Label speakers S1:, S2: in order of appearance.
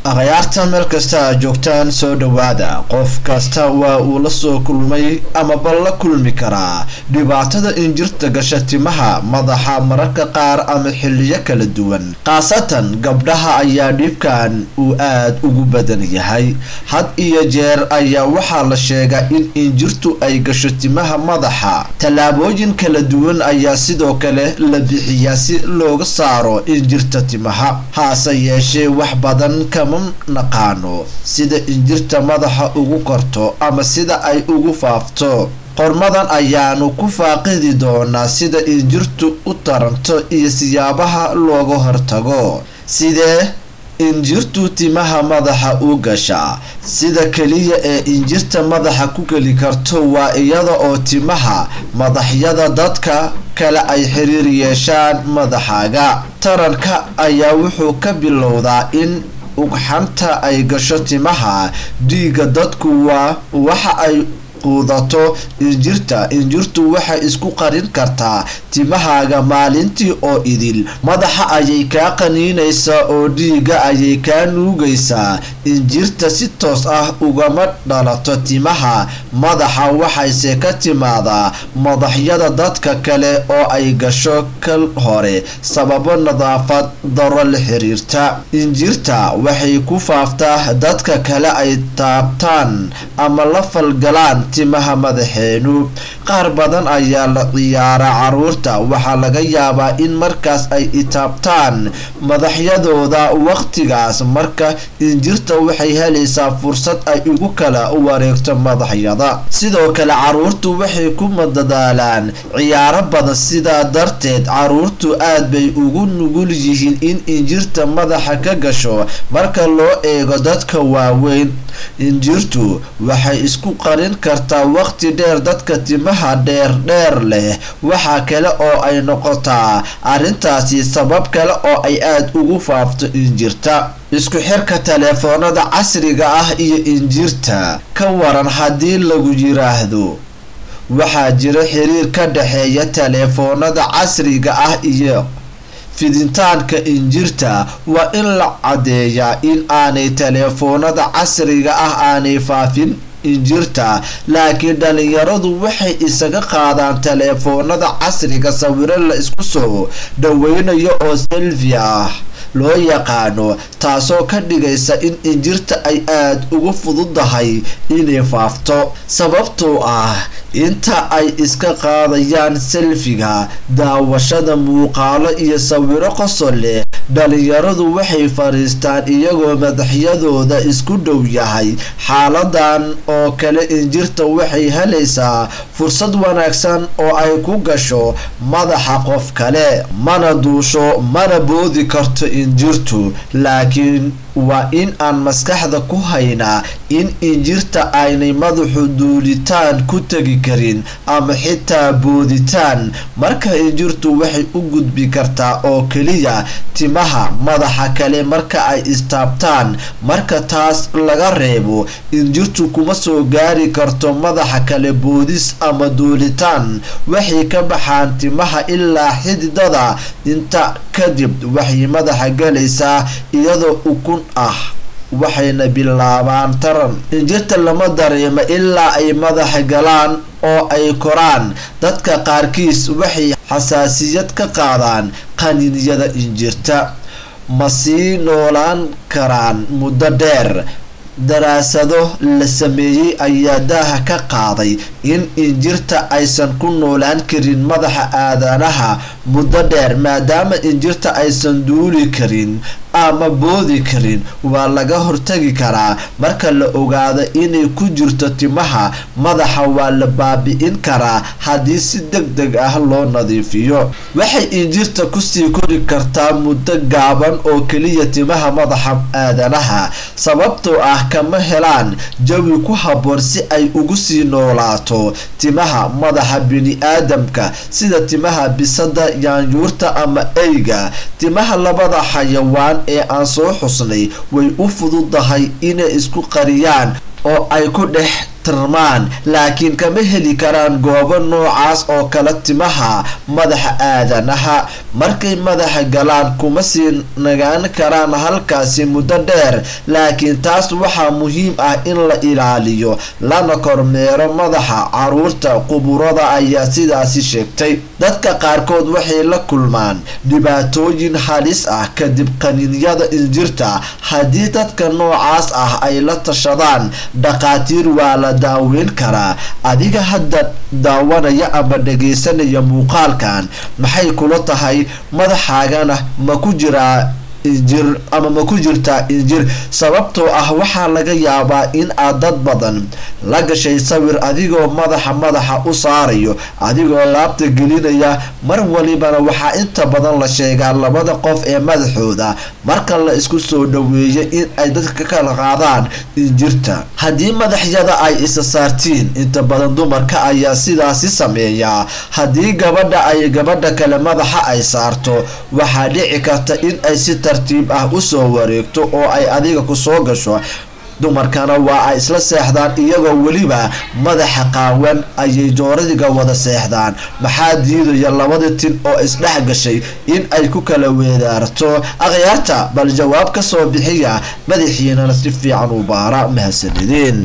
S1: akhyaarta meel kasta joogtaan soo dhawaada qof kasta waa uu la soo kulmay ama bal la kulmi karaa dhibaatada injirta gasha timaha madaxa mararka qaar ama xilliyo kala duwan qaasatan gabdhaha ayaa dhibkan uu aad ugu badan yahay had iyo jeer ayaa waxaa la sheegaa in injirtu ay gasho timaha madaxa tallaabooyin kala duwan ayaa sidoo kale la bixiyaa si looga saaro injirta timaha haase yeeshee wax badan kama naqaano sida injirta madaxa ugu korto ama sida ay ugu faafto qormadan ayaanu ku faaqidi doonaa sida injirtu u taranto iyo siyaabaha looga hortago sidee injirtu timaha madaxa u gasha sida kaliya ee injirta madaxa ku geli karto waa iyada oo timaha madaxyada dadka kale ay xiriir yeeshaan madaxaaga taranka ayaa wuxuu ka bilowdaa in ugxanta ay gasho timaha dhiiga dadku waa waxa ay quudato injirtu waxay isku qarin kartaa timahaaga maalintii oo idil madaxa ayay kaa qaniinaysaa oo dhiiga ayay kaa nuugaysaa injirta si toos ah ugama dhalato timaha madaxa waxayse ka timaadaa madaxyada dadka kale oo ay gasho kal hore sababo nadaafad daro la xiriirta injirta waxay ku faaftaa dadka kale ay taabtaan ama la falgalaan timaha madaxeenu qaar badan ayaa la ciyaara caruurta waxaa laga yaabaa in markaas ay itaabtaan madaxyadooda waqtigaas marka injirta waxay helaysaa fursad ay ugu kala wareegto madaxyada sidoo kale caruurtu waxay ku madadaalaan ciyaaro badan sidaa darteed caruurtu aad bay ugu nugul yihiin in injirta madaxa ka gasho marka loo eego dadka waaweyn injirtu waxay isku qarin kartaa waqti dheer dadka timaha dheer leh waxaa kale oo ay noqotaa arrintaasi sabab kale oo ay aad ugu faafto injirta isku xirka taleefoonada casriga ah iyo injirta ka waran haddii lagu yiraahdo waxaa jira xiriir ka dhexeeya taleefoonada casriga ah iyo fidintaanka injirta waa in la cadeeyaa in aanay taleefoonada casriga ah aanay faafin injirta laakiin dhalinyaradu waxay isaga qaadaan taleefoonada casriga sawiro la isku soo dhaweynayo oo selfie ah loo yaqaano taasoo ka dhigaysa in injirta ay aad ugu fududahay inay faafto sababtoo ah inta ay iska qaadayaan selfiga daawashada muuqaalo iyo sawiro qosol leh dhalinyaradu waxay fariistaan iyagoo madaxyadooda isku dhow yahay xaaladan oo kale injirta waxay helaysaa fursad wanaagsan oo ay ku gasho madaxa qof kale mana duusho mana boodi karto injirtu laakiin waa in aan maskaxda ku haynaa in injirta aynay madaxu duulitaan ku tegi karin ama xitaa booditaan marka injirtu waxay u gudbi kartaa oo keliya timaha madaxa kale marka ay istaabtaan marka taas laga reebo injirtu kuma soo gaari karto madaxa kale boodis ama duulitaan waxay ka baxaan timaha ilaa xididada inta kadib waxay madaxa galaysaa iyadoo ukun ah waxayna bilaabaan taran injirta lama dareemo ilaa ay madaxa galaan oo ay koraan dadka qaarkiis waxay xasaasiyad ka qaadaan qaniinyada injirta ma sii noolaan karaan muddo dheer daraasado la sameeyey ayaa daaha ka qaaday in injirta aysan ku noolaan karin madaxa aadanaha muddo dheer maadaama injirta aysan duuli karin ama boodi karin waa laga hortagi karaa marka la ogaado inay ku jirto timaha madaxa waa la baabi'in karaa haddii si degdeg ah loo nadiifiyo waxay injirta kusii kori kartaa muddo gaaban oo keliya timaha madaxa aadanaha sababtoo ah kama helaan jawi ku habboon si ay ugu sii noolaato timaha madaxa bini-aadamka sida timaha bisada yaanyuurta ama eyga timaha labada xayawaan ee aan soo xusnay way u fududahay inay isku qariyaan oo ay ku dhex tirmaan laakiin kama heli karaan goobo noocaas oo kala timaha madaxa aadanaha markay madaxa galaan kuma sii nagaan karaan halkaasi muddo dheer laakiin taas waxaa muhiim ah in la ilaaliyo lana kormeero madaxa caruurta quburada ayaa sidaasi sheegtay dadka qaarkood waxay la kulmaan dhibaatooyin halis ah kadib qaniinyada injirta haddii dadka noocaas ah ay la tashadaan dhaqaatiir waa la daaweyn karaa adiga hadda daawanaya ama dhageysanaya muuqaalkan maxay kula tahay madaxaagana ma ku jiraa injir ama ma ku jirtaa injir sababtoo ah waxaa laga yaabaa in aad dad badan la gashay sawir adigoo madaxa u saarayo adigoo laabta gelinaya mar walibana waxaa inta badan la sheegaa labada qof ee madaxooda marka la isku soo dhaweeyo in ay dadka kala qaadaan injirta haddii madaxyada ay isa saartiin inta badan dumarka ayaa sidaasi sameeyaa haddii gabadha ay gabadha kale madaxa ay saarto waxaa dhici karta in ay si tartiib ah u soo wareegto oo ay adiga ku soo gasho dumarkana waa ay isla seexdaan iyagoo weliba madaxa qaawan ayay jooradiga wada seexdaan maxaa diidaya labada tin oo isdhex gashay in ay ku kala weedaarto akhyaarta bal jawaab ka soo bixiya madaxiina si fiican u baara mahadsanidin